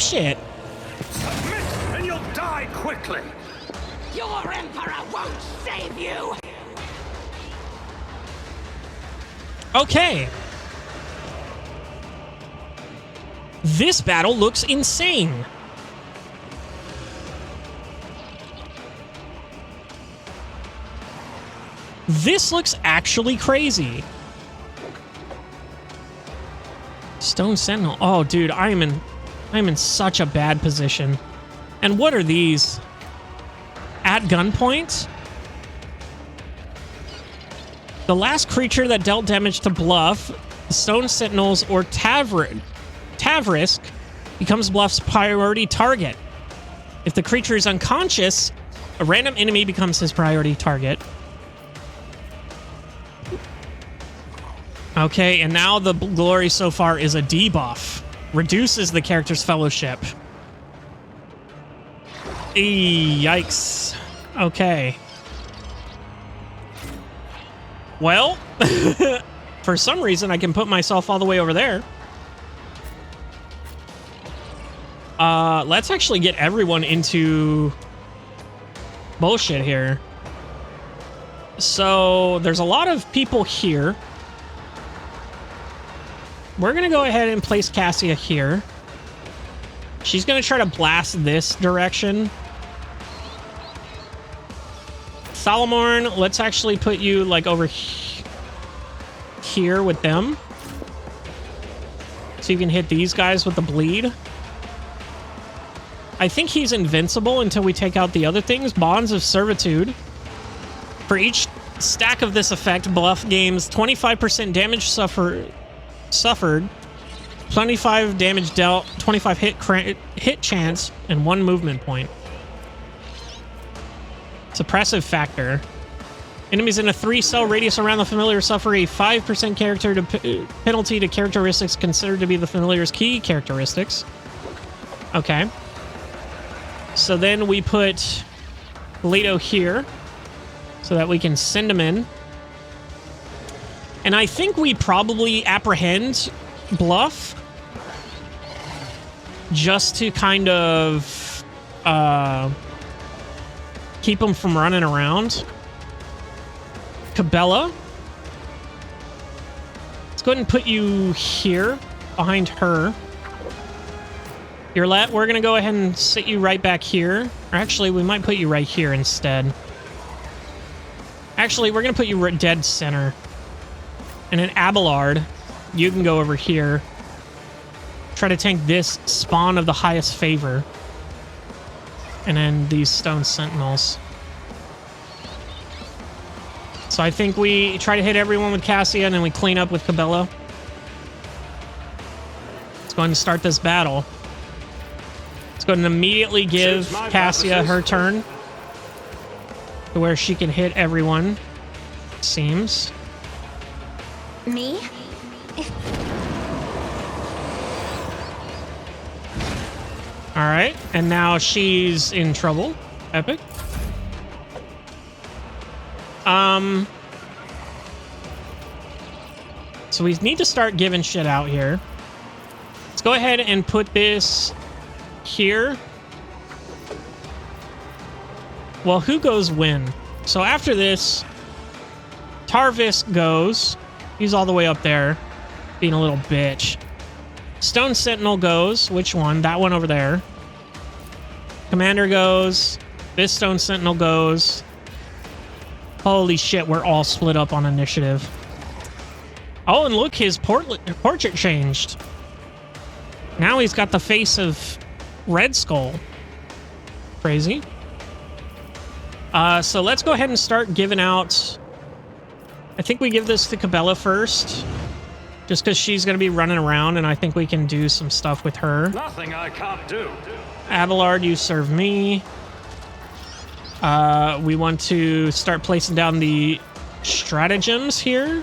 shit. Submit and you'll die quickly. Your emperor won't save you. Okay. This battle looks insane. This looks actually crazy. Stone Sentinel. Oh, dude, I'm in such a bad position. And what are these? At gunpoint? The last creature that dealt damage to Bluff, Stone Sentinels, or Tavrisk becomes Bluff's priority target. If the creature is unconscious, a random enemy becomes his priority target. Okay, and now the glory so far is a debuff. Reduces the character's fellowship. Yikes. Okay. Well, for some reason, I can put myself all the way over there. Let's actually get everyone into bullshit here. So, there's a lot of people here. We're going to go ahead and place Cassia here. She's going to try to blast this direction. Salamorn, let's actually put you, like, over here with them. So you can hit these guys with the bleed. I think he's invincible until we take out the other things. Bonds of Servitude. For each stack of this effect, Bluff gains 25% damage suffered, 25 damage dealt, 25 hit chance, and 1 movement point. Suppressive factor. Enemies in a 3-cell radius around the familiar suffer a 5% character penalty to characteristics considered to be the familiar's key characteristics. Okay. So then we put Leto here so that we can send him in. And I think we probably apprehend Bluff just to kind of keep him from running around. Cabela. Let's go ahead and put you here behind her. We're going to go ahead and sit you right back here. Or actually, we might put you right here instead. Actually, we're going to put you dead center. And an Abelard, you can go over here. Try to tank this spawn of the highest favor. And then these Stone Sentinels. So I think we try to hit everyone with Cassia and then we clean up with Cabela. Let's go ahead and start this battle. Let's go ahead and immediately give Cassia her turn. To where she can hit everyone. Seems. Me? Alright, and now she's in trouble. Epic. So we need to start giving shit out here. Let's go ahead and put this here. Well, who goes when? So after this, Tarvisk goes. He's all the way up there, being a little bitch. Stone Sentinel goes. Which one? That one over there. Commander goes. This Stone Sentinel goes. Holy shit, we're all split up on initiative. Oh, and look, his portrait changed. Now he's got the face of Red Skull. Crazy. So let's go ahead and start giving out... I think we give this to Cabela first. Just because she's going to be running around, and I think we can do some stuff with her. Nothing I can't do. Abelard, you serve me. We want to start placing down the stratagems here.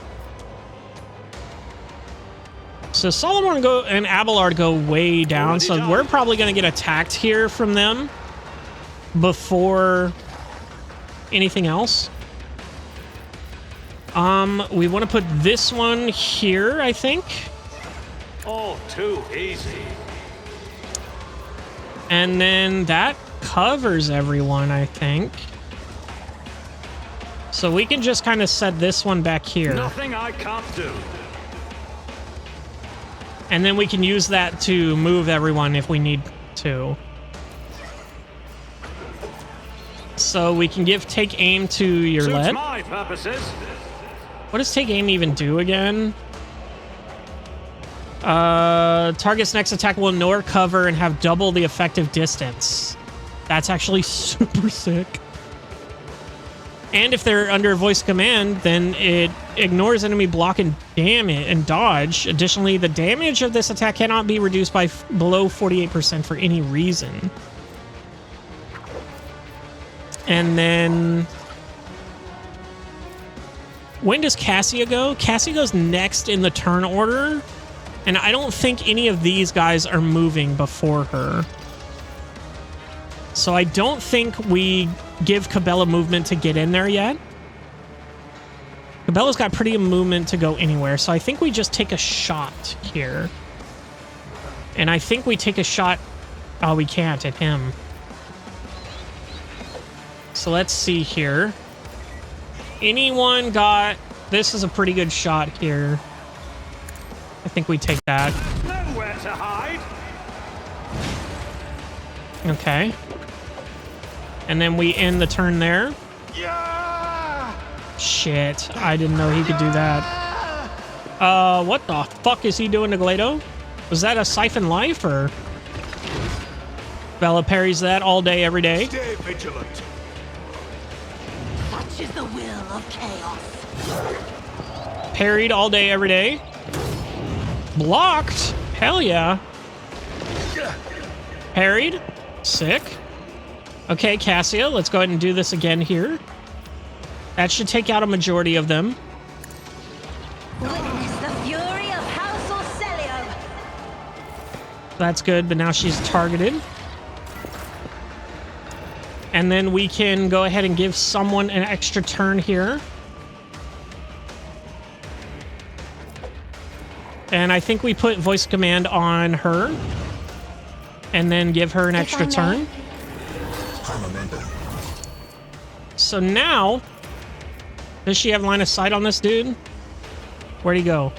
So Solomon and Abelard go way down, so we're probably going to get attacked here from them before anything else. We want to put this one here, I think. All too easy. And then that covers everyone, I think. So we can just kind of set this one back here. Nothing I can't do. And then we can use that to move everyone if we need to. So we can give take aim to your Suits lead. my purposes. What does take aim even do again? Target's next attack will ignore cover and have double the effective distance. That's actually super sick. And if they're under voice command, then it ignores enemy block and damage and dodge. Additionally, the damage of this attack cannot be reduced by below 48% for any reason. And then when does Cassia go? Cassia goes next in the turn order. And I don't think any of these guys are moving before her. So I don't think we give Cabela movement to get in there yet. Cabela's got pretty movement to go anywhere. So I think we just take a shot here. And I think we take a shot... Oh, we can't at him. So let's see here. Anyone got... This is a pretty good shot here. I think we take that. Nowhere to hide. Okay. And then we end the turn there. Yeah! Shit, I didn't know he could do that. What the fuck is he doing to Glado? Was that a Siphon Life, or? Bella parries that all day, every day. Stay vigilant. Such is the will of chaos. Parried all day, every day. Blocked. Hell yeah. Parried. Sick. Okay, Cassia, let's go ahead and do this again here. That should take out a majority of them. Witness the fury of House Orcelio. That's good, but now she's targeted. And then we can go ahead and give someone an extra turn here. And I think we put voice command on her. And then give her an extra turn. So now, does she have line of sight on this dude? Where'd he go?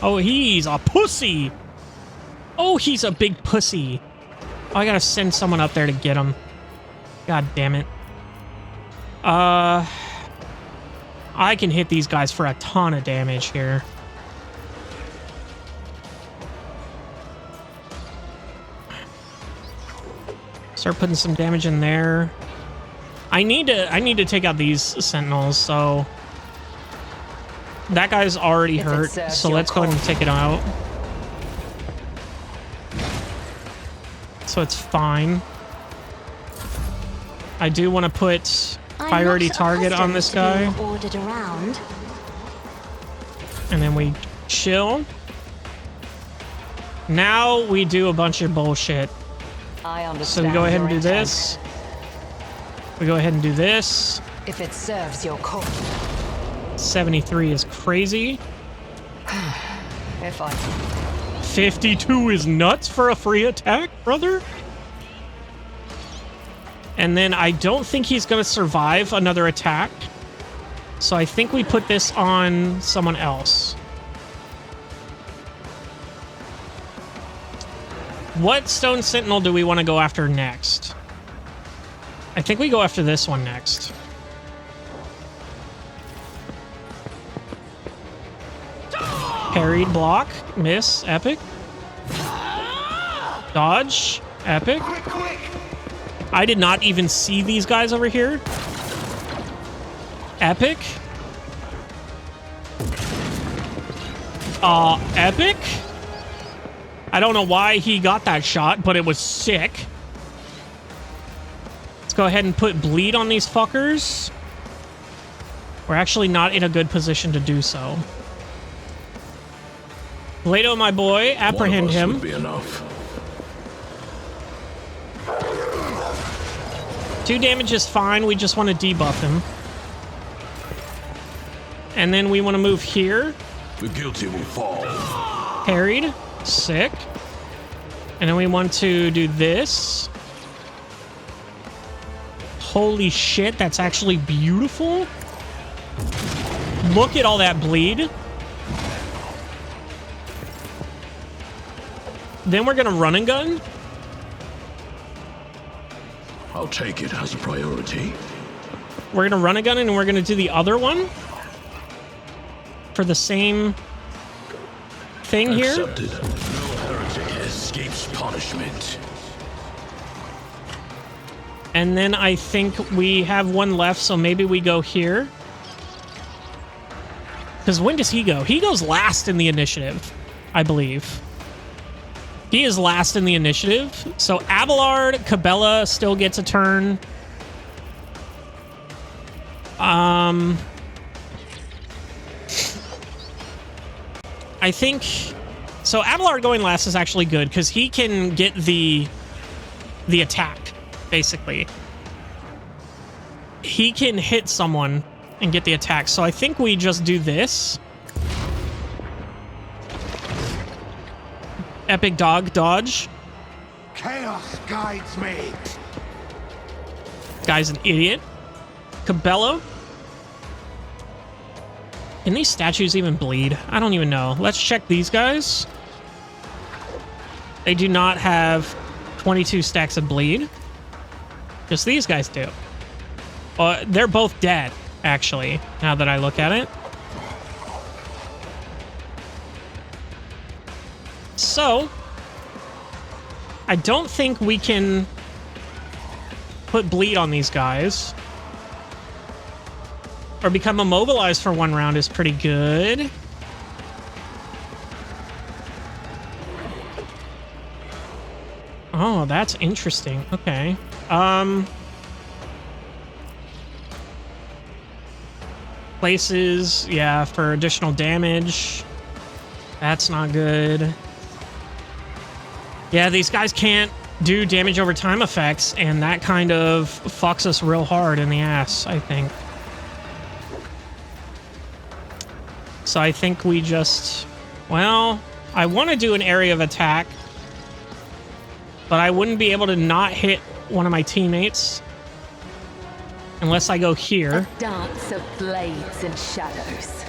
Oh, he's a pussy. Oh, he's a big pussy. Oh, I gotta send someone up there to get him. God damn it. I can hit these guys for a ton of damage here. Start putting some damage in there. I need to take out these sentinels, so that guy's already hurt, so let's go ahead and take it out. So it's fine. I do want to put priority target on this guy. Ordered around. And then we chill. Now we do a bunch of bullshit. I understand. So we go ahead and do your this. We go ahead and do this. If it serves your cause. 73 is crazy. If I 52 is nuts for a free attack, brother. And then I don't think he's going to survive another attack. So I think we put this on someone else. What Stone Sentinel do we want to go after next? I think we go after this one next. Parried, block, miss, epic. Dodge, epic. I did not even see these guys over here. Epic. Epic. I don't know why he got that shot, but it was sick. Let's go ahead and put bleed on these fuckers. We're actually not in a good position to do so. Leto, my boy, apprehend him. Would be enough. 2 damage is fine. We just want to debuff him. And then we want to move here. The guilty will fall. Parried. Sick. And then we want to do this. Holy shit, that's actually beautiful. Look at all that bleed. Then we're gonna run and gun. I'll take it as a priority. We're gonna run a gun and we're gonna do the other one for the same thing here. Accepted. No heretic escapes punishment. And then I think we have one left, so maybe we go here. Because when does he go? He goes last in the initiative, I believe. He is last in the initiative. So Abelard, Cabela still gets a turn. I think... So Abelard going last is actually good, because he can get the attack, basically. He can hit someone and get the attack. So I think we just do this. Epic dog dodge. Chaos guides me. Guy's an idiot. Cabello. Can these statues even bleed? I don't even know. Let's check these guys. They do not have 22 stacks of bleed. Just these guys do. They're both dead, actually, now that I look at it. So, I don't think we can put bleed on these guys. Or become immobilized for one round is pretty good. Oh, that's interesting. Okay. Places, yeah, for additional damage. That's not good. Yeah, these guys can't do damage over time effects, and that kind of fucks us real hard in the ass, I think. So I think we just... Well, I want to do an area of attack, but I wouldn't be able to not hit one of my teammates unless I go here. A dance of blades and shadows.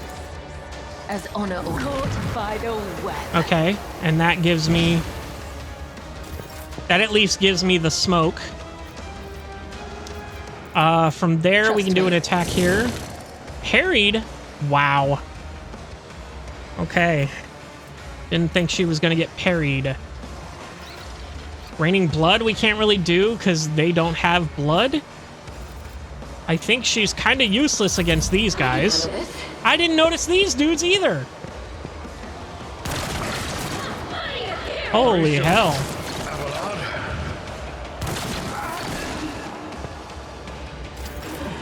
As honor caught by the web. Okay, and that gives me... That at least gives me the smoke. From there, we can do an attack here. Harried? Wow. Okay. Didn't think she was going to get parried. Raining blood we can't really do because they don't have blood. I think she's kind of useless against these guys. I didn't notice these dudes either. Holy hell.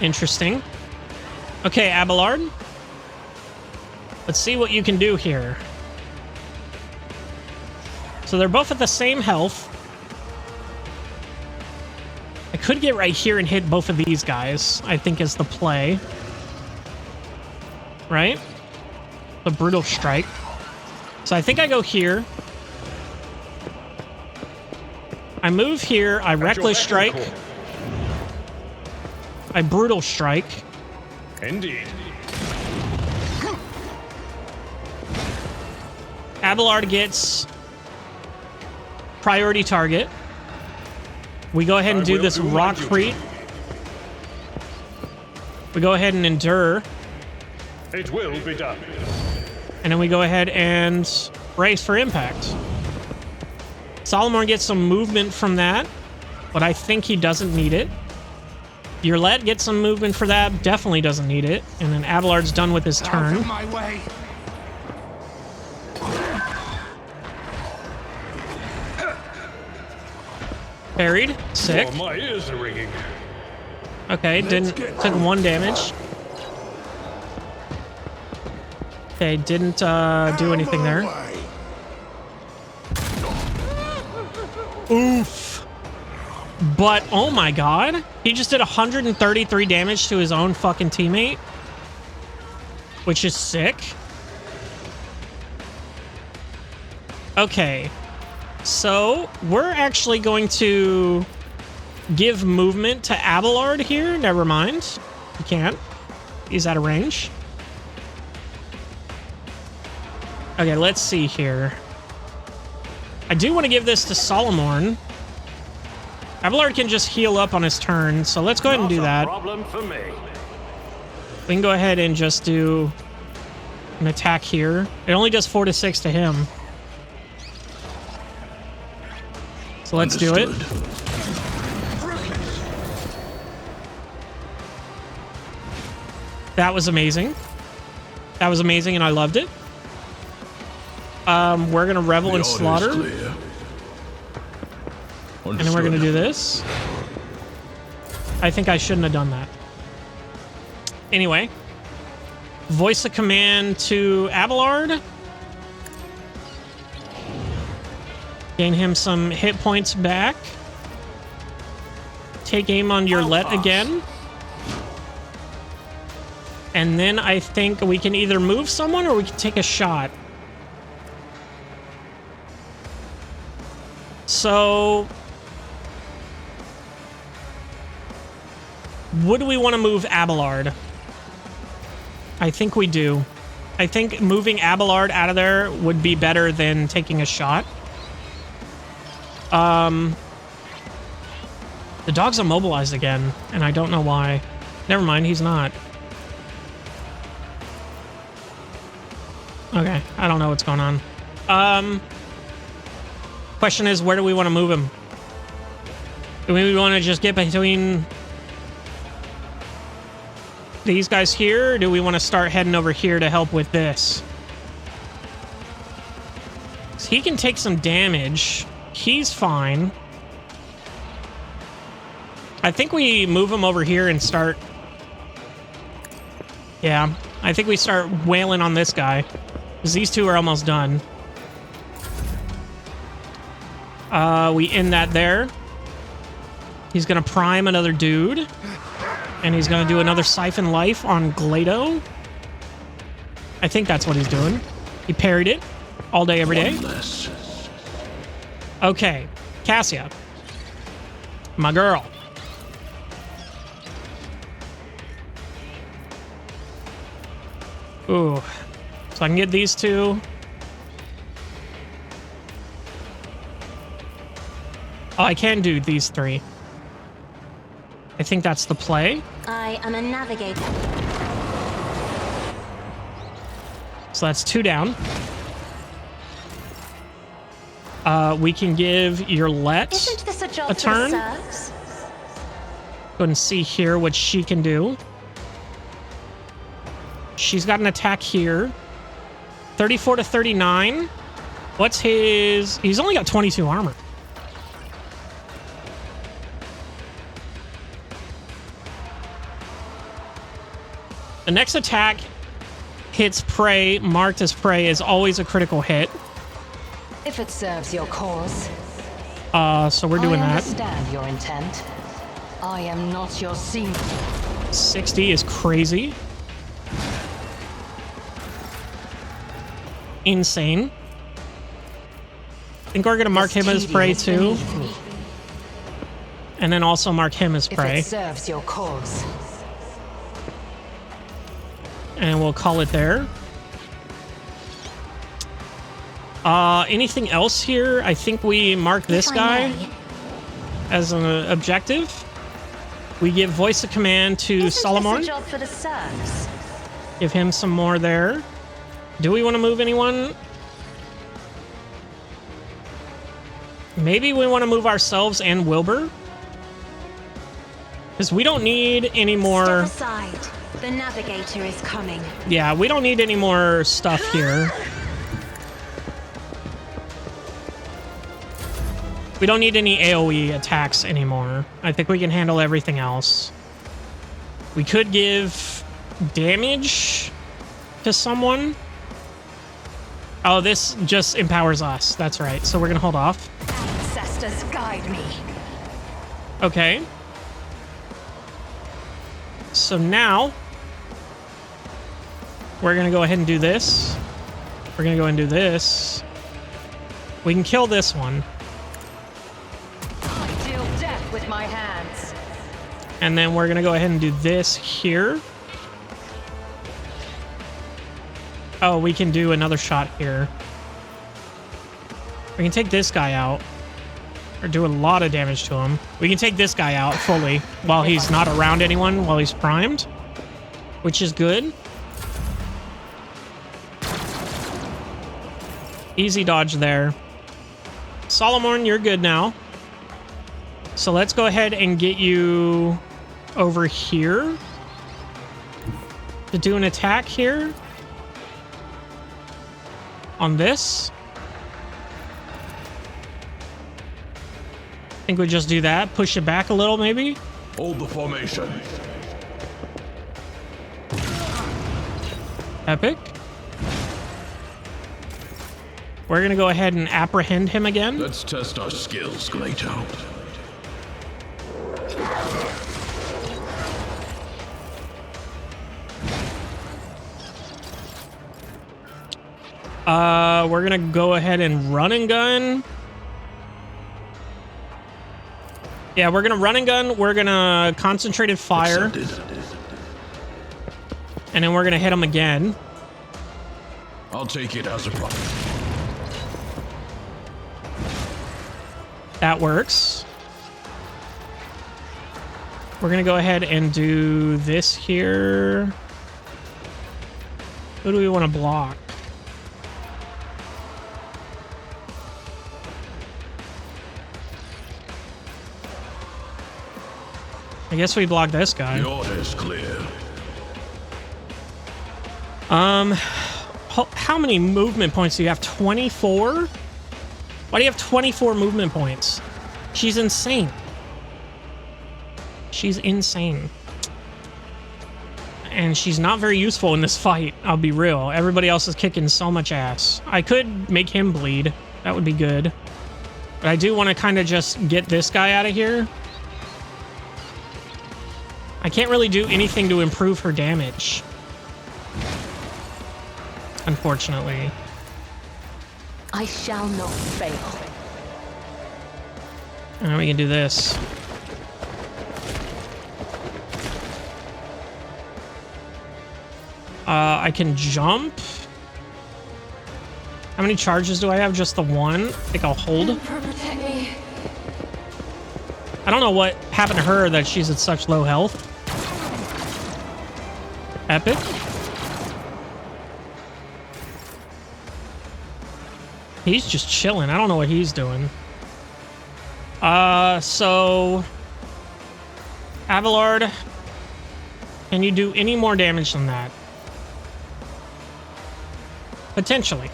Interesting. Okay, Abelard. Let's see what you can do here. So they're both at the same health. I could get right here and hit both of these guys, I think is the play. Right? The brutal strike. So I think I go here. I move here, I reckless strike. I brutal strike. Indeed. Abelard gets priority target. We go ahead and do this rock creep. We go ahead and endure. It will be done. And then we go ahead and brace for impact. Solomon gets some movement from that, but I think he doesn't need it. Yurlet gets some movement for that, definitely doesn't need it. And then Abelard's done with his turn. Out of my way. Parried. Sick. Oh, my ears are ringing. Okay, took 1 damage. Okay, didn't do anything there. Oof. But, oh my god. He just did 133 damage to his own fucking teammate. Which is sick. Okay. So, we're actually going to give movement to Abelard here. Never mind. You can't. He's out of range. Okay, let's see here. I do want to give this to Solomorn. Abelard can just heal up on his turn, so let's go ahead and do that. Problem for me. We can go ahead and just do an attack here. It only does 4 to 6 to him. So let's do it. That was amazing. That was amazing, and I loved it. We're gonna revel in slaughter, and then we're gonna do this. I think I shouldn't have done that. Anyway, voice a command to Abelard. Gain him some hit points back. Take aim on your let again. And then I think we can either move someone or we can take a shot. So, would we want to move Abelard? I think we do. I think moving Abelard out of there would be better than taking a shot. The dog's immobilized again, and I don't know why. Never mind, he's not. Okay, I don't know what's going on. Question is, where do we want to move him? Do we want to just get between these guys here, or do we want to start heading over here to help with this? So he can take some damage. He's fine. I think we move him over here and start... Yeah, I think we start wailing on this guy, because these two are almost done. We end that there. He's gonna prime another dude. And he's gonna do another Siphon Life on Glado. I think that's what he's doing. He parried it all day, every day. Okay, Cassia. My girl. Ooh. So I can get these two. Oh, I can do these three. I think that's the play. I am a navigator. So that's 2 down. We can give your Let Isn't this a job a turn. for the serfs? Go and see here what she can do. She's got an attack here. 34 to 39. What's his... He's only got 22 armor. The next attack hits prey, marked as prey, is always a critical hit. If it serves your cause. So we're doing I that. understand your intent. I am not your seam. 60 is crazy. Insane. I think we're gonna mark him as prey too. And then also mark him as prey. If it serves your cause. And we'll call it there. Anything else here? I think we mark this guy as an objective. We give voice of command to Solomon. Isn't this a job for the serfs? Give him some more there. Do we want to move anyone? Maybe we want to move ourselves and Wilbur. Because we don't need any more... Step aside. The navigator is coming. Yeah, we don't need any more stuff here. We don't need any AoE attacks anymore. I think we can handle everything else. We could give damage to someone. Oh, this just empowers us. That's right. So we're going to hold off. Ancestors guide me. Okay. So now we're going to go ahead and do this. We're going to go and do this. We can kill this one. I deal death with my hand. And then we're going to go ahead and do this here. Oh, we can do another shot here. We can take this guy out. Or do a lot of damage to him. We can take this guy out fully while he's not around anyone, while he's primed. Which is good. Easy dodge there. Solomon, you're good now. So let's go ahead and get you over here to do an attack here on this. I think we just do that. Push it back a little, maybe. Hold the formation. Epic. We're going to go ahead and apprehend him again. Let's test our skills, Glato. We're going to go ahead and run and gun. Yeah, we're going to run and gun. We're going to concentrated fire. Accepted. And then we're going to hit him again. I'll take it as a problem. That works. We're going to go ahead and do this here. Who do we want to block? I guess we block this guy. The order's clear. How many movement points do you have? 24? Why do you have 24 movement points? She's insane. She's insane. And she's not very useful in this fight, I'll be real. Everybody else is kicking so much ass. I could make him bleed. That would be good. But I do want to kind of just get this guy out of here. I can't really do anything to improve her damage. Unfortunately. I shall not fail. And we can do this. I can jump. How many charges do I have? Just the one? I think I'll hold. Protect me. I don't know what happened to her that she's at such low health. Epic. He's just chilling. I don't know what he's doing. So... Abelard, can you do any more damage than that? Potentially.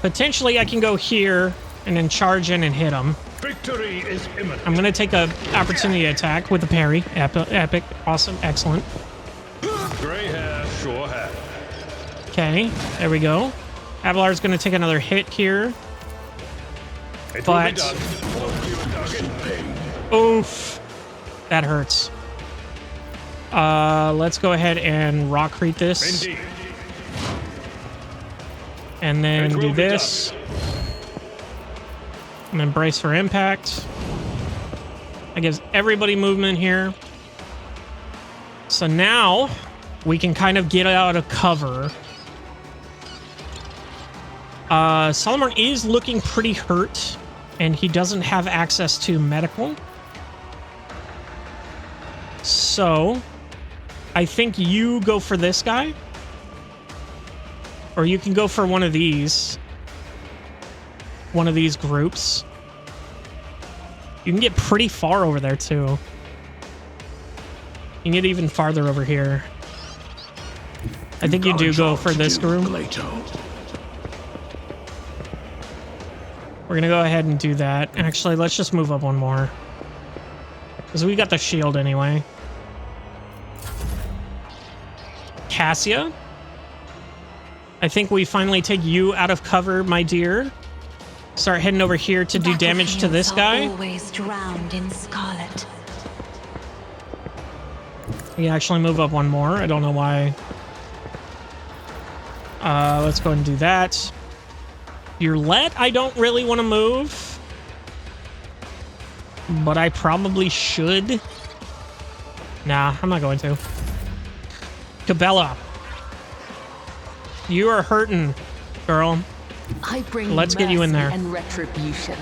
Potentially I can go here and then charge in and hit him. Victory is imminent. I'm going to take a opportunity attack with the parry. Epic. Awesome. Excellent. Gray hair, sure hair. Okay. There we go. Abelard's going to take another hit here. But... oof. That hurts. Let's go ahead and rockcrete this. Indeed. And then do this. And then brace for impact. That gives everybody movement here. So now we can kind of get out of cover. Solomon is looking pretty hurt, and he doesn't have access to medical. So I think you go for this guy. Or you can go for one of these. One of these groups. You can get pretty far over there, too. You can get even farther over here. I think you do go for this group. We're going to go ahead and do that. Actually, let's just move up one more. Because we got the shield anyway. Cassia? I think we finally take you out of cover, my dear. Start heading over here to do damage to this guy. Always drowned in scarlet. We actually move up one more. I don't know why. Let's go ahead and do that. Your let, I don't really want to move. But I probably should. Nah, I'm not going to. Cabela. You are hurting, girl. I bring Let's get you in there. mercy and retribution.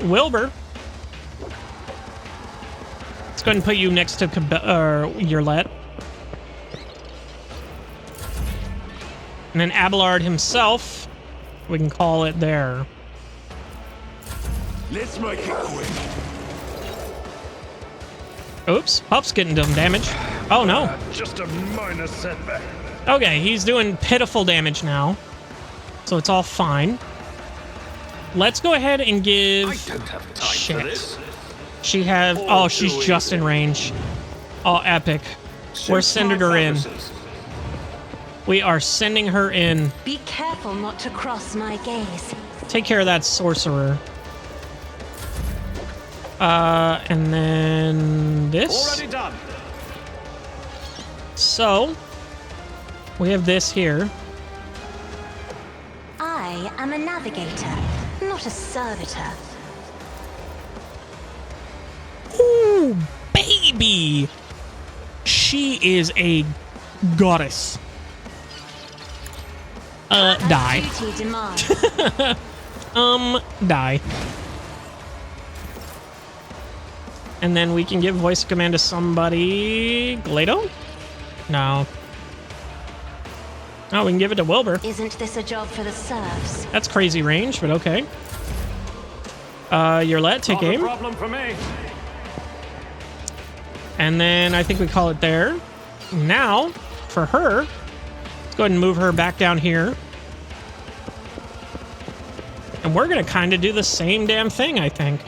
Wilbur. Let's go ahead and put you next to Yurlet. And then Abelard himself, we can call it there. Let's make it quick. Oops, Pup's getting some damage. Oh no. Just a minor setback. Okay, he's doing pitiful damage now. So it's all fine. Let's go ahead and give... I don't have time for this. She has... Oh, she's just in range. Oh, epic. We're sending her in. We are sending her in. Be careful not to cross my gaze. Take care of that sorcerer. And then this. Already done. So, we have this here. I am a navigator, not a servitor. Ooh, baby! She is a goddess. Die. Duty demands. Die. And then we can give voice command to somebody. Glado? No. Oh, we can give it to Wilbur. Isn't this a job for the serfs? That's crazy range, but okay. Yurlet, take aim. Not a problem for me. And then I think we call it there. Now, for her, let's go ahead and move her back down here. And we're going to kind of do the same damn thing, I think.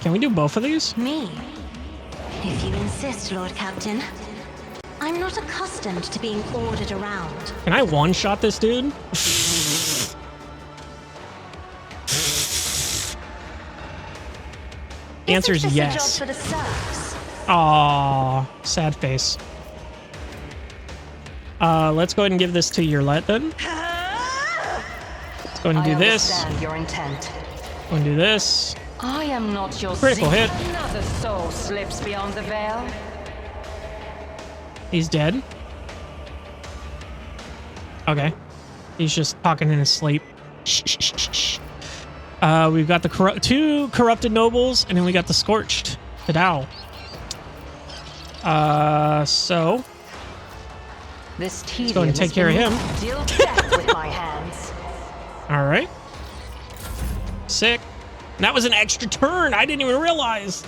Can we do both of these? Me? If you insist, Lord Captain. I'm not accustomed to being ordered around. Can I one-shot this dude? The answer is Isn't this yes. a job for the serfs? Aww, sad face. Let's go ahead and give this to Yurlet then. Let's go ahead and do this. Understand your intent. Go and do this. I am not your Critical hit. Another soul slips beyond the veil. He's dead. Okay. He's just talking in his sleep. Shh, shh, shh, shh. We've got the two corrupted nobles, and then we got the scorched. Tadao. So This let's go and take care of him. Deal death with my hands. All right. Sick. That was an extra turn. I didn't even realize.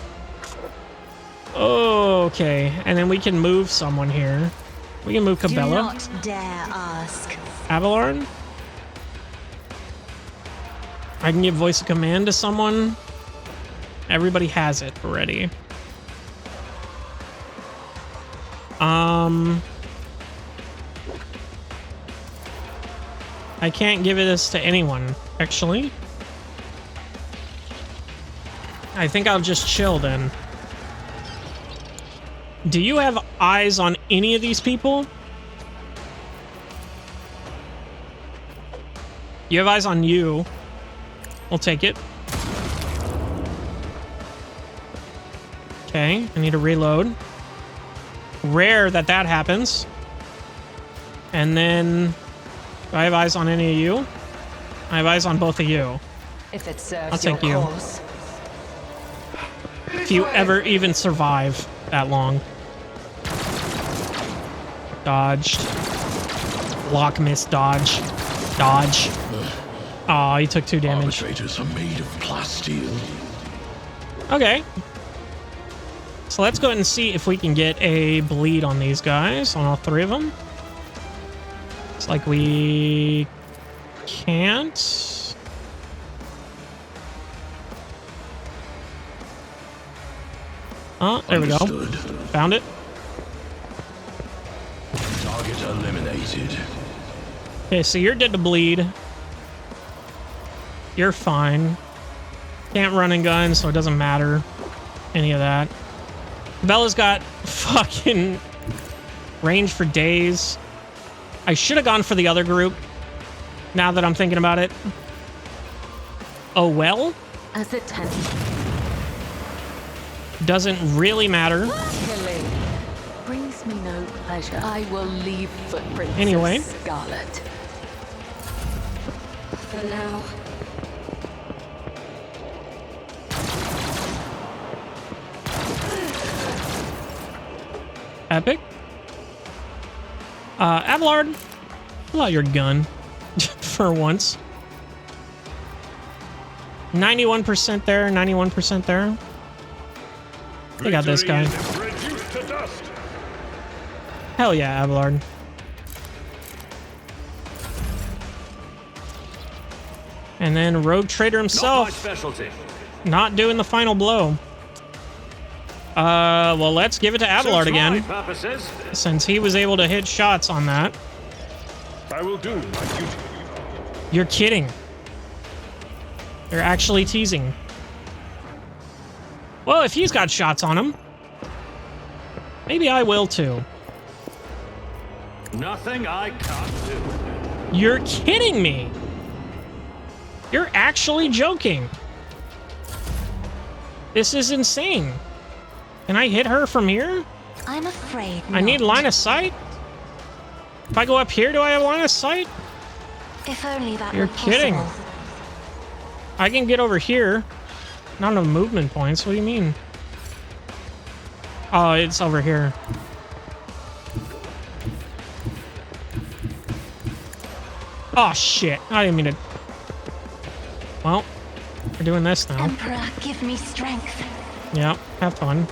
Okay, and then we can move someone here. We can move Do Cabela. not dare ask. Abelard. I can give voice of command to someone. Everybody has it already. I can't give this to anyone, actually. I think I'll just chill then. Do you have eyes on any of these people? You have eyes on you. We'll take it. Okay, I need to reload. Rare that that happens. And then, do I have eyes on any of you? I have eyes on both of you. If it serves I'll take your you. cause. If you ever even survive that long. Dodged. Lock, miss, dodge. Dodge. Aw, he took 2 damage. Arbitrators are made of plasteel. Okay. So let's go ahead and see if we can get a bleed on these guys, on all 3 of them. It's like we can't. Oh, there we go. Understood. Found it. Target eliminated. Okay, so you're dead to bleed. You're fine. Can't run and gun, so it doesn't matter. Any of that. Bella's got fucking range for days. I should have gone for the other group, now that I'm thinking about it. Oh well. As a tent. Doesn't really matter. Killing brings me no pleasure. I will leave footprints Anyway. of Scarlet. For now. Epic. Abelard, pull out your gun for once. 91% there, 91% there. They got this guy. Hell yeah, Abelard. And then Rogue Trader himself, not doing the final blow. Well, let's give it to Abelard again, since he was able to hit shots on that. I will do my duty. You're kidding. They're actually teasing. Well, if he's got shots on him, maybe I will too. Nothing I can't do. You're kidding me. You're actually joking. This is insane. Can I hit her from here? I'm afraid I need not. line of sight? If I go up here, do I have line of sight? If only that You're were kidding. possible. I can get over here. Not enough movement points. What do you mean? Oh, it's over here. Oh, shit. I didn't mean to... Well, we're doing this now. Emperor, give me strength. Yeah, have fun.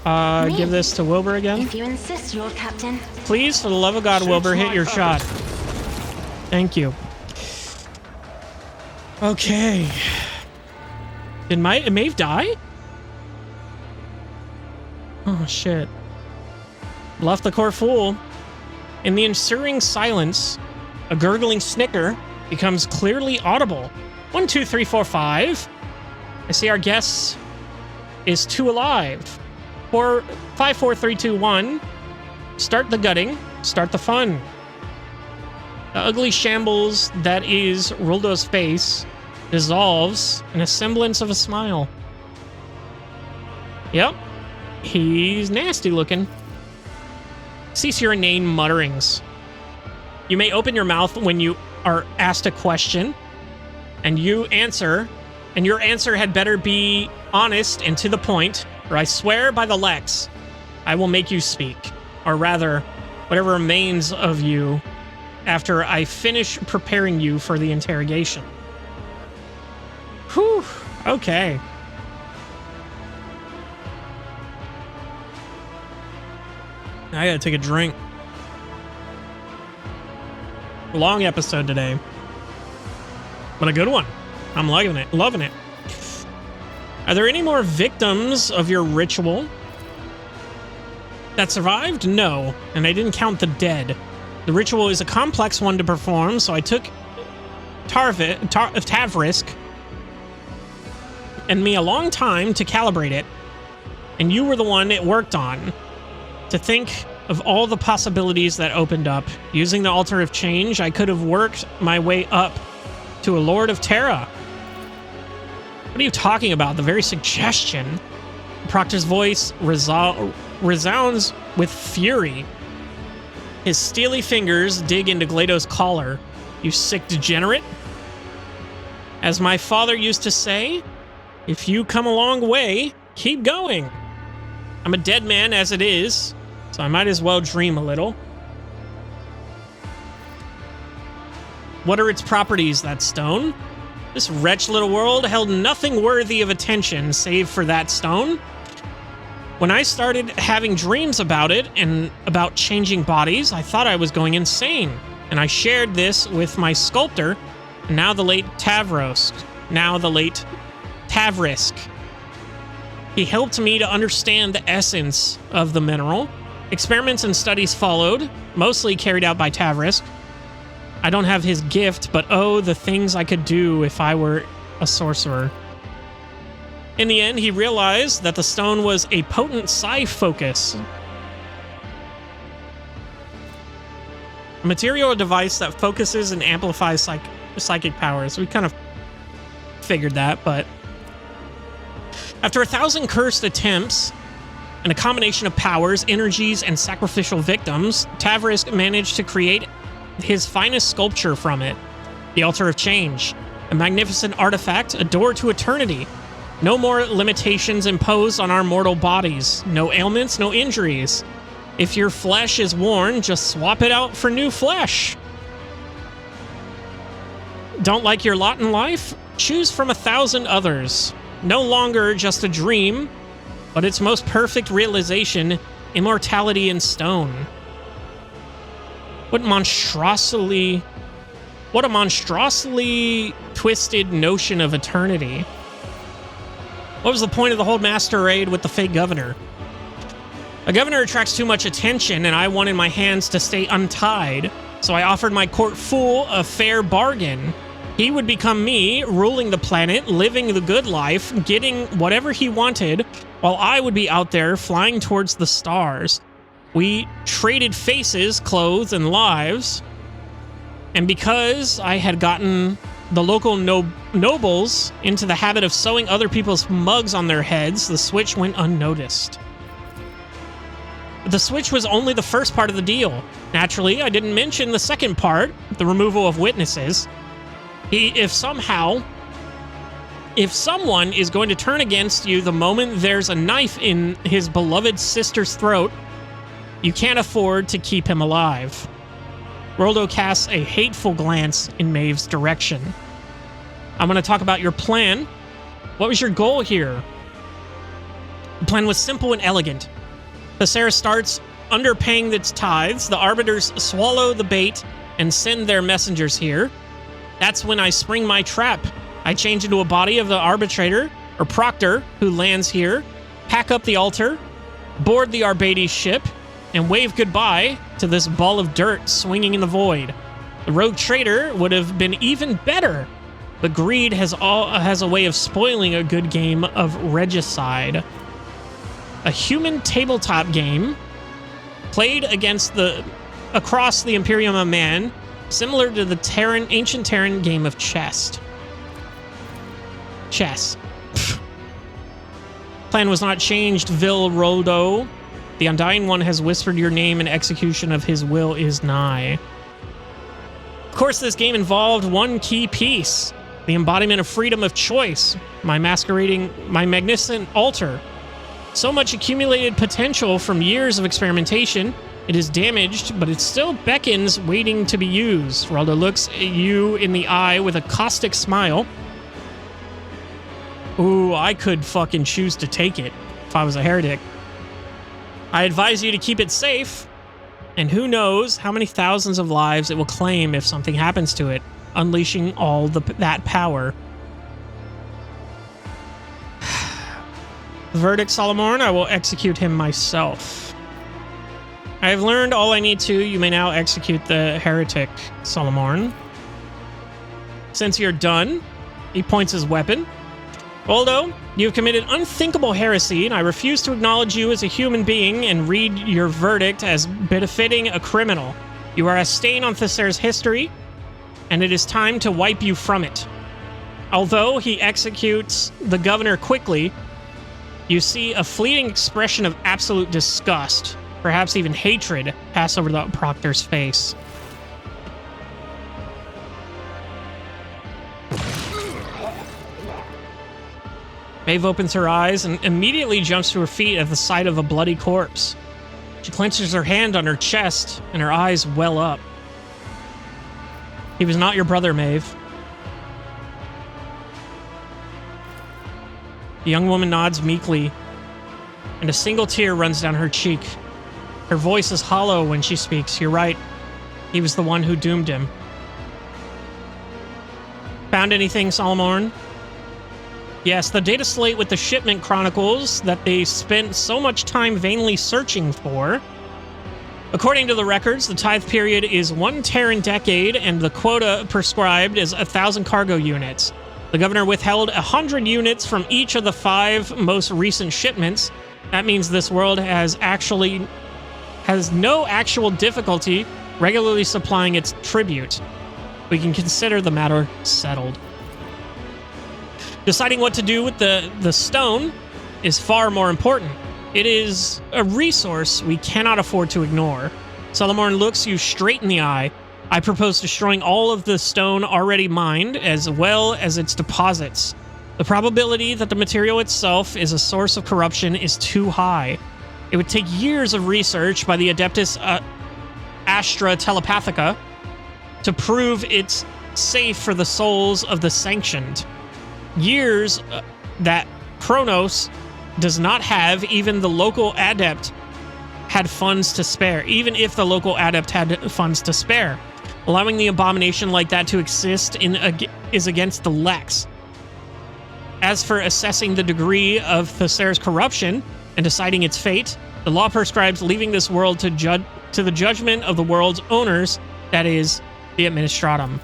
Me? Give this to Wilbur again. If you insist, Lord Captain. Please, for the love of God, Wilbur, hit your shot. Thank you. Okay. Did Maeve die? Oh, shit. Left the core full. In the ensuing silence, a gurgling snicker becomes clearly audible. 1, 2, 3, 4, 5. I see our guest is 2 alive. 5, 4, 3, 2, 1. Start the gutting. Start the fun. The ugly shambles that is Roldo's face dissolves in a semblance of a smile. Yep. He's nasty looking. Cease your inane mutterings. You may open your mouth when you are asked a question, and you answer, and your answer had better be honest and to the point, or I swear by the Lex, I will make you speak. Or rather, whatever remains of you after I finish preparing you for the interrogation. Whew, okay. I gotta take a drink. Long episode today, but a good one. I'm liking it, loving it. Are there any more victims of your ritual that survived? No, and I didn't count the dead. The ritual is a complex one to perform, so I took Tavrisk and me a long time to calibrate it, and you were the one it worked on. To think of all the possibilities that opened up. Using the altar of change, I could have worked my way up to a Lord of Terra. What are you talking about? The very suggestion. Proctor's voice resounds with fury. His steely fingers dig into Glado's collar. You sick degenerate? As my father used to say, if you come a long way, keep going. I'm a dead man as it is, so I might as well dream a little. What are its properties, that stone? This wretched little world held nothing worthy of attention save for that stone. When I started having dreams about it and about changing bodies, I thought I was going insane. And I shared this with my sculptor, and now the late Tavrisk. He helped me to understand the essence of the mineral. Experiments and studies followed, mostly carried out by Tavrisk. I don't have his gift, but oh, the things I could do if I were a sorcerer. In the end, he realized that the stone was a potent psi focus. A material or device that focuses and amplifies psychic powers. We kind of figured that, but after 1,000 cursed attempts and a combination of powers, energies, and sacrificial victims, Tavrisk managed to create his finest sculpture from it, the Altar of Change, a magnificent artifact, a door to eternity. No more limitations imposed on our mortal bodies. No ailments, no injuries. If your flesh is worn, just swap it out for new flesh. Don't like your lot in life? Choose from 1,000 others. No longer just a dream, but its most perfect realization, immortality in stone. What a monstrosely twisted notion of eternity. What was the point of the whole masquerade with the fake governor? A governor attracts too much attention, and I wanted my hands to stay untied, so I offered my court fool a fair bargain. He would become me, ruling the planet, living the good life, getting whatever he wanted, while I would be out there flying towards the stars. We traded faces, clothes, and lives. And because I had gotten the local nobles into the habit of sewing other people's mugs on their heads, the switch went unnoticed. But the switch was only the first part of the deal. Naturally, I didn't mention the second part, the removal of witnesses. If someone is going to turn against you the moment there's a knife in his beloved sister's throat, you can't afford to keep him alive. Roldo casts a hateful glance in Maeve's direction. I'm going to talk about your plan. What was your goal here? The plan was simple and elegant. Thessera starts underpaying its tithes. The arbiters swallow the bait and send their messengers here. That's when I spring my trap. I change into a body of the arbitrator, or proctor, who lands here, pack up the altar, board the Arbades ship, and wave goodbye to this ball of dirt swinging in the void. The rogue trader would have been even better, but greed has a way of spoiling a good game of regicide. A human tabletop game played across the Imperium of Man, similar to the ancient Terran game of chess. Plan was not changed, Vil Roldo. The Undying One has whispered your name, and execution of his will is nigh. Of course, this game involved one key piece, the embodiment of freedom of choice, my magnificent altar. So much accumulated potential from years of experimentation. It is damaged, but it still beckons, waiting to be used. Roldo looks at you in the eye with a caustic smile. Ooh, I could fucking choose to take it if I was a heretic. I advise you to keep it safe, and who knows how many thousands of lives it will claim if something happens to it, unleashing all that power. The verdict, Solomorn, I will execute him myself. I have learned all I need to. You may now execute the heretic, Solomorn. Since you're done, he points his weapon. Roldo, you have committed unthinkable heresy, and I refuse to acknowledge you as a human being and read your verdict as befitting a criminal. You are a stain on Thessera's history, and it is time to wipe you from it. Although he executes the governor quickly, you see a fleeting expression of absolute disgust, perhaps even hatred, pass over the proctor's face. Maeve opens her eyes and immediately jumps to her feet at the sight of a bloody corpse. She clenches her hand on her chest, and her eyes well up. He was not your brother, Maeve. The young woman nods meekly, and a single tear runs down her cheek. Her voice is hollow when she speaks. You're right. He was the one who doomed him. Found anything, Solomorn? Yes, the data slate with the shipment chronicles that they spent so much time vainly searching for. According to the records, the tithe period is 1 Terran decade, and the quota prescribed is 1,000 cargo units. The governor withheld 100 units from each of the 5 most recent shipments. That means this world has no actual difficulty regularly supplying its tribute. We can consider the matter settled. Deciding what to do with the stone is far more important. It is a resource we cannot afford to ignore. Solomorn looks you straight in the eye. I propose destroying all of the stone already mined, as well as its deposits. The probability that the material itself is a source of corruption is too high. It would take years of research by the Adeptus Astra Telepathica to prove it's safe for the souls of the Sanctioned. Years that Kronos does not have. Even the local adept had funds to spare. Even if the local adept had funds to spare. Allowing the abomination like that to exist is against the Lex. As for assessing the degree of Thesser's corruption and deciding its fate, the law prescribes leaving this world to the judgment of the world's owners, that is, the Administratum.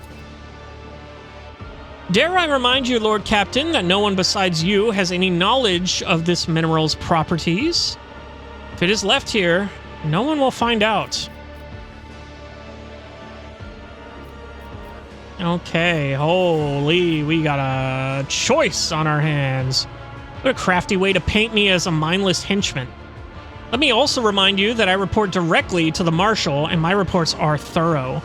Dare I remind you, Lord Captain, that no one besides you has any knowledge of this mineral's properties? If it is left here, no one will find out. Okay, holy, we got a choice on our hands. What a crafty way to paint me as a mindless henchman. Let me also remind you that I report directly to the Marshal, and my reports are thorough.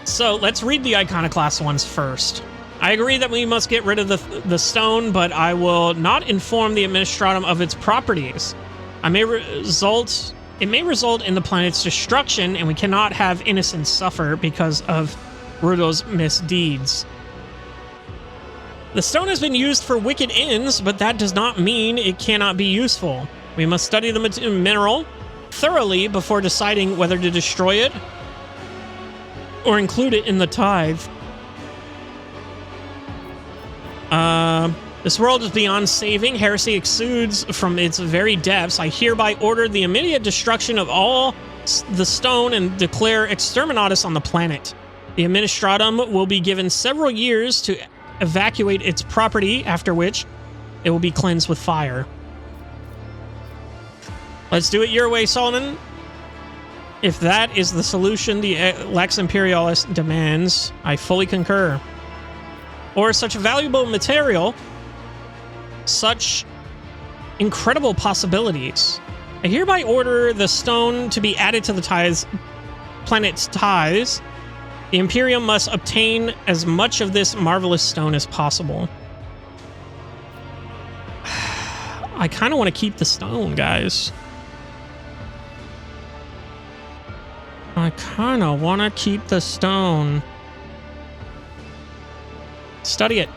So, let's read the Iconoclast ones first. I agree that we must get rid of the stone, but I will not inform the Administratum of its properties. It may result in the planet's destruction, and we cannot have innocents suffer because of Rudo's misdeeds. The stone has been used for wicked ends, but that does not mean it cannot be useful. We must study the mineral thoroughly before deciding whether to destroy it or include it in the tithe. This world is beyond saving. Heresy exudes from its very depths. I hereby order the immediate destruction of all the stone and declare exterminatus on the planet. The Administratum will be given several years to evacuate its property, after which it will be cleansed with fire. Let's do it your way, Solomon. If that is the solution the Lex Imperialis demands, I fully concur. Or such valuable material, such incredible possibilities. I hereby order the stone to be added to the planet's tithes. The Imperium must obtain as much of this marvelous stone as possible. I kind of want to keep the stone, guys. I kind of want to keep the stone. Study it.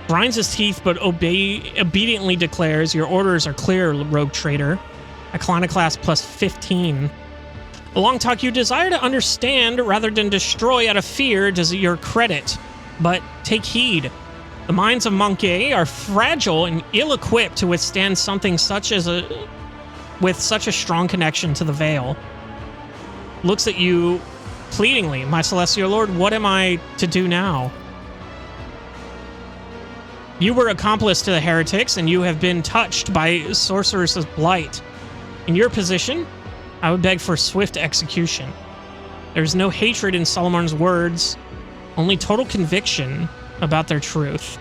Grinds his teeth, but obediently declares, your orders are clear, rogue traitor. Iconoclast plus 15. A long talk, you desire to understand rather than destroy out of fear does your credit. But take heed. The minds of Monkey are fragile and ill-equipped to withstand something such as with such a strong connection to the Veil. Looks at you pleadingly. My celestial lord, what am I to do now? You were accomplice to the heretics, and you have been touched by sorceress' blight. In your position, I would beg for swift execution. There's no hatred in Solomon's words, only total conviction about their truth.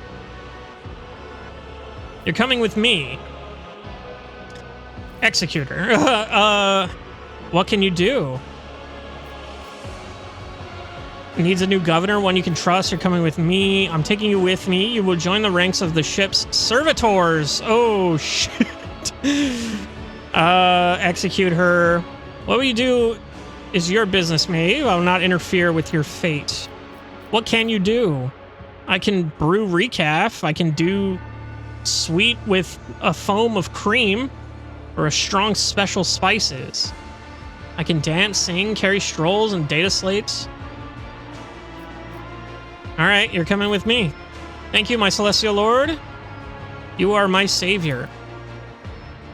You're coming with me. Executor. What can you do? Needs a new governor, one you can trust. You're coming with me. I'm taking you with me. You will join the ranks of the ship's servitors. Oh, shit. Execute her. What will you do is your business, Maeve. I will not interfere with your fate. What can you do? I can brew recaf. I can do sweet with a foam of cream or a strong special spices. I can dance, sing, carry strolls, and data slates. All right, you're coming with me. Thank you, my celestial lord. You are my savior.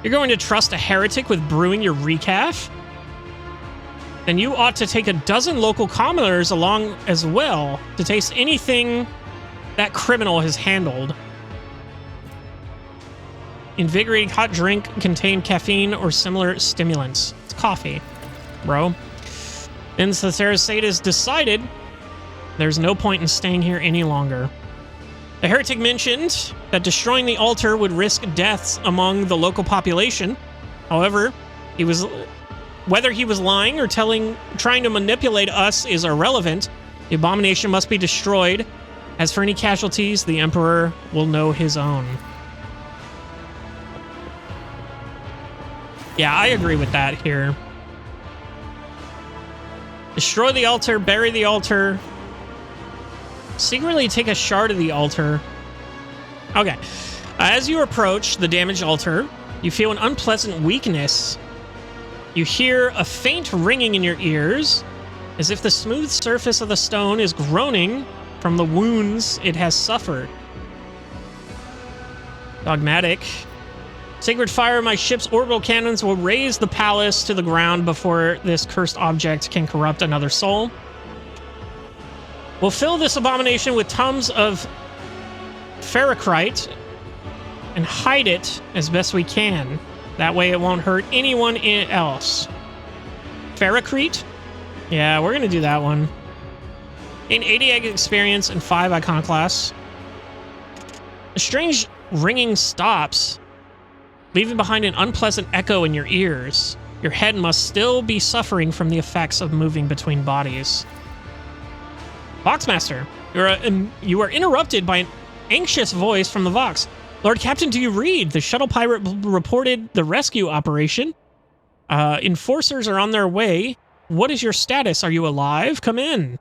You're going to trust a heretic with brewing your recaf? Then you ought to take a dozen local commoners along as well to taste anything that criminal has handled. invigorating hot drink contain caffeine or similar stimulants. It's coffee, bro. Since the Sarasate is decided, there's no point in staying here any longer. The heretic mentioned that destroying the altar would risk deaths among the local population. However, whether he was lying or trying to manipulate us is irrelevant. The abomination must be destroyed. As for any casualties, the Emperor will know his own. Yeah, I agree with that here. Destroy the altar, bury the altar. Secretly take a shard of the altar. Okay. As you approach the damaged altar, you feel an unpleasant weakness. You hear a faint ringing in your ears, as if the smooth surface of the stone is groaning from the wounds it has suffered. Dogmatic. Sacred fire of my ship's orbital cannons will raise the palace to the ground before this cursed object can corrupt another soul. We'll fill this abomination with tons of ferrocrite and hide it as best we can. That way it won't hurt anyone else. Ferrocrite? Yeah, we're going to do that one. In 80 egg experience and 5 iconoclasts. A strange ringing stops, leaving behind an unpleasant echo in your ears. Your head must still be suffering from the effects of moving between bodies. Voxmaster, you are interrupted by an anxious voice from the Vox. Lord Captain, do you read? The shuttle pirate reported the rescue operation. Enforcers are on their way. What is your status? Are you alive? Come in.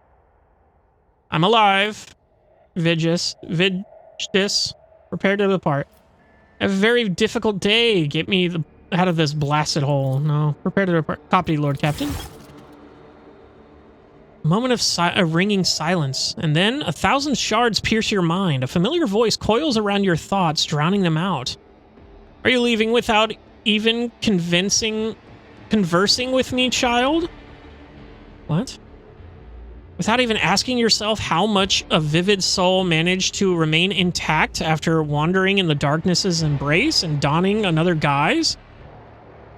I'm alive. Vigis. Prepare to depart. I have a very difficult day. Get me out of this blasted hole. No. Prepare to depart. Copy, Lord Captain. A moment of a ringing silence, and then 1,000 shards pierce your mind. A familiar voice coils around your thoughts, drowning them out. Are you leaving without even conversing with me, child? What? Without even asking yourself how much a vivid soul managed to remain intact after wandering in the darkness's embrace and donning another guise?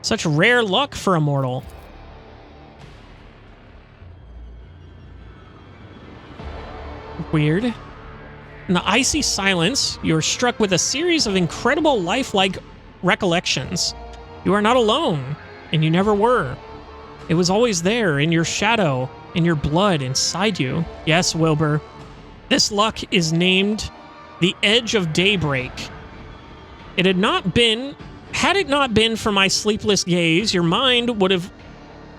Such rare luck for a mortal. Weird. In the icy silence, you're struck with a series of incredible lifelike recollections. You are not alone, and you never were. It was always there, in your shadow, in your blood, inside you. Yes, Wilbur. This luck is named the Edge of Daybreak. Had it not been for my sleepless gaze, your mind would have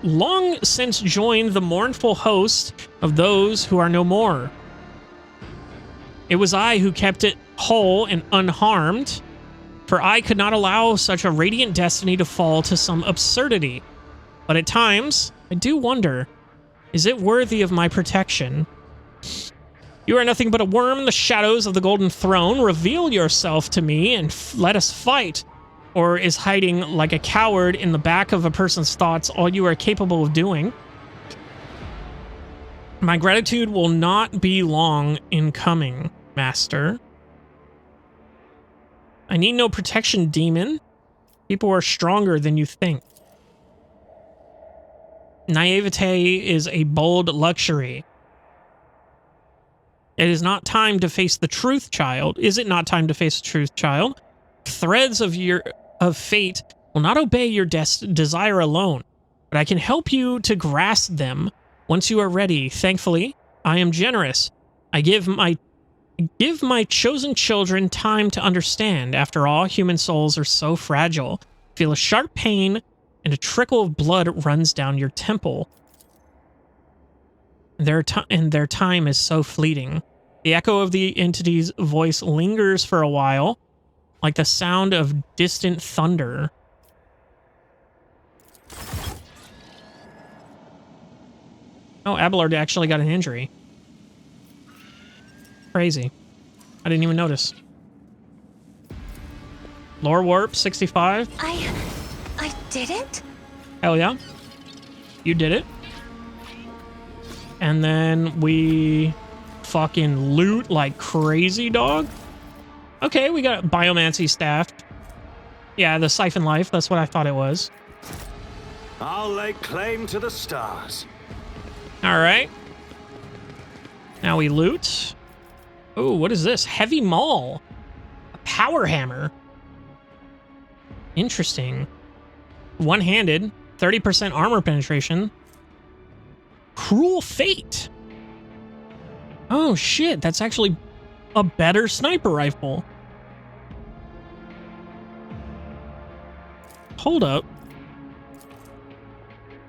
long since joined the mournful host of those who are no more. It was I who kept it whole and unharmed, for I could not allow such a radiant destiny to fall to some absurdity. But at times, I do wonder, is it worthy of my protection? You are nothing but a worm in the shadows of the Golden Throne. Reveal yourself to me and let us fight. Or is hiding like a coward in the back of a person's thoughts all you are capable of doing? My gratitude will not be long in coming, Master. I need no protection, demon. People are stronger than you think. Naivete is a bold luxury. It is not time to face the truth, child. Is it not time to face the truth, child? Threads of fate will not obey your desire alone, but I can help you to grasp them once you are ready. Thankfully, I am generous. I give my chosen children time to understand. After all, human souls are so fragile. Feel a sharp pain, and a trickle of blood runs down your temple. Their time is so fleeting. The echo of the entity's voice lingers for a while, like the sound of distant thunder. Oh, Abelard actually got an injury. Crazy. I didn't even notice. Lore warp 65. I did it? Hell yeah. You did it. And then we fucking loot like crazy, dog. Okay, we got Biomancy staff. Yeah, the Siphon Life. That's what I thought it was. I'll lay claim to the stars. All right. Now we loot. Oh, what is this? Heavy Maul. A power hammer. Interesting. One-handed. 30% armor penetration. Cruel Fate. Oh, shit. That's actually a better sniper rifle. Hold up.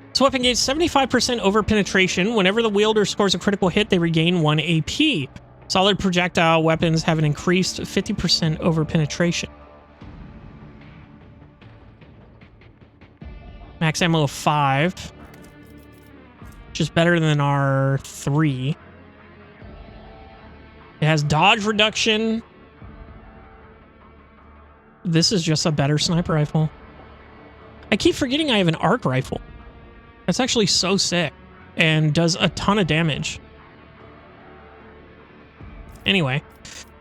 This weapon gains 75% over penetration. Whenever the wielder scores a critical hit, they regain 1 AP. Solid projectile weapons have an increased 50% over penetration. Max ammo of 5. Which is better than our 3. It has dodge reduction. This is just a better sniper rifle. I keep forgetting I have an arc rifle. That's actually so sick and does a ton of damage. Anyway,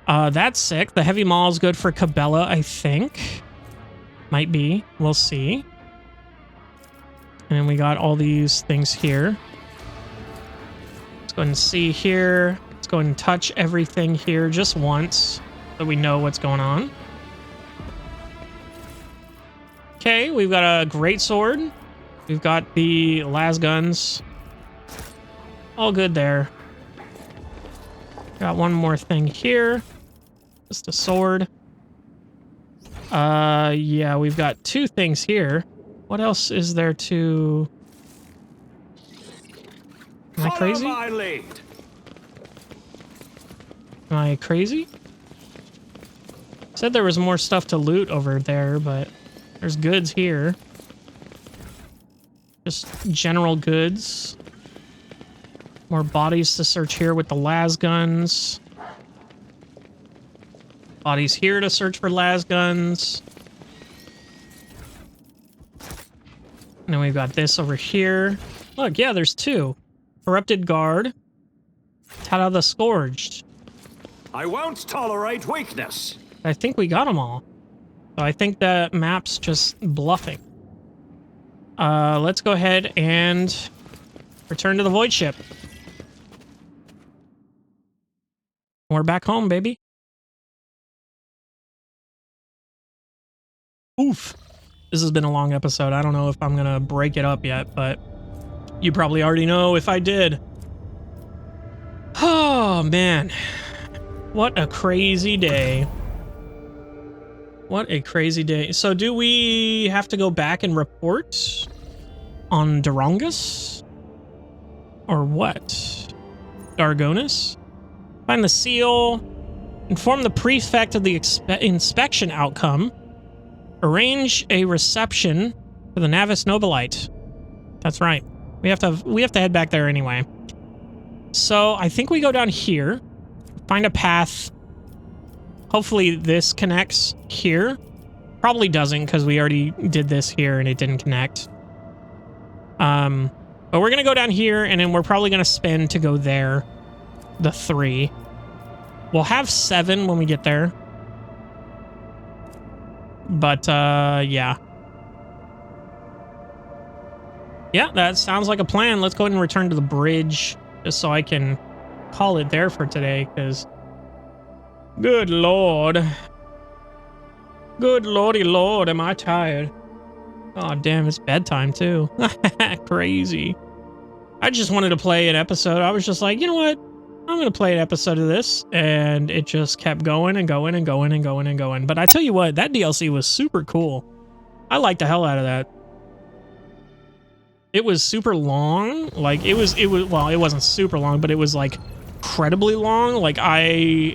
that's sick. The heavy maul is good for Cabela, I think. Might be. We'll see. And we got all these things here. Let's go ahead and see here. Let's go ahead and touch everything here just once so we know what's going on. Okay, we've got a great sword. We've got the las guns. All good there. Got one more thing here. Just a sword. Yeah, we've got 2 things here. What else is there to... Am I crazy? Follow my lead. Am I crazy? Said there was more stuff to loot over there, but there's goods here. Just general goods. More bodies to search here with the las guns. Bodies here to search for las guns. And then we've got this over here. Look, yeah, there's 2. Corrupted Guard. Tada the Scourged. I won't tolerate weakness. I think we got them all. So I think the map's just bluffing. Let's go ahead and return to the Void Ship. We're back home, baby. Oof. This has been a long episode. I don't know if I'm going to break it up yet, but you probably already know if I did. Oh, man. What a crazy day. What a crazy day. So do we have to go back and report on Durangus? Or what? Dargonis? Find the seal. Inform the prefect of the inspection outcome. Arrange a reception for the Navis Nobilite. That's right. We have to head back there anyway. So I think we go down here. Find a path. Hopefully this connects here. Probably doesn't because we already did this here and it didn't connect. But we're going to go down here and then we're probably going to spin to go there. The 3. We'll have 7 when we get there. But, yeah. Yeah, that sounds like a plan. Let's go ahead and return to the bridge just so I can call it there for today because... Good lord. Good lordy lord, am I tired. Oh, damn, it's bedtime, too. Crazy. I just wanted to play an episode. I was just like, you know what? I'm going to play an episode of this. And it just kept going and going and going and going and going. But I tell you what, that DLC was super cool. I liked the hell out of that. It was super long. Like, well, it wasn't super long, but it was like incredibly long. Like, I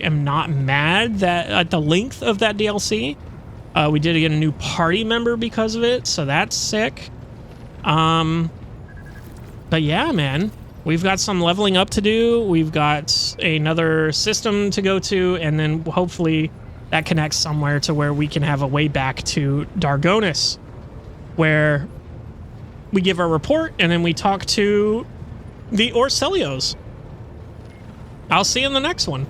am not mad that at the length of that DLC. We did get a new party member because of it, so that's sick. But yeah, man, we've got some leveling up to do. We've got another system to go to, and then hopefully that connects somewhere to where we can have a way back to Dargonis, where we give our report and then we talk to the Orcelios. I'll see you in the next one.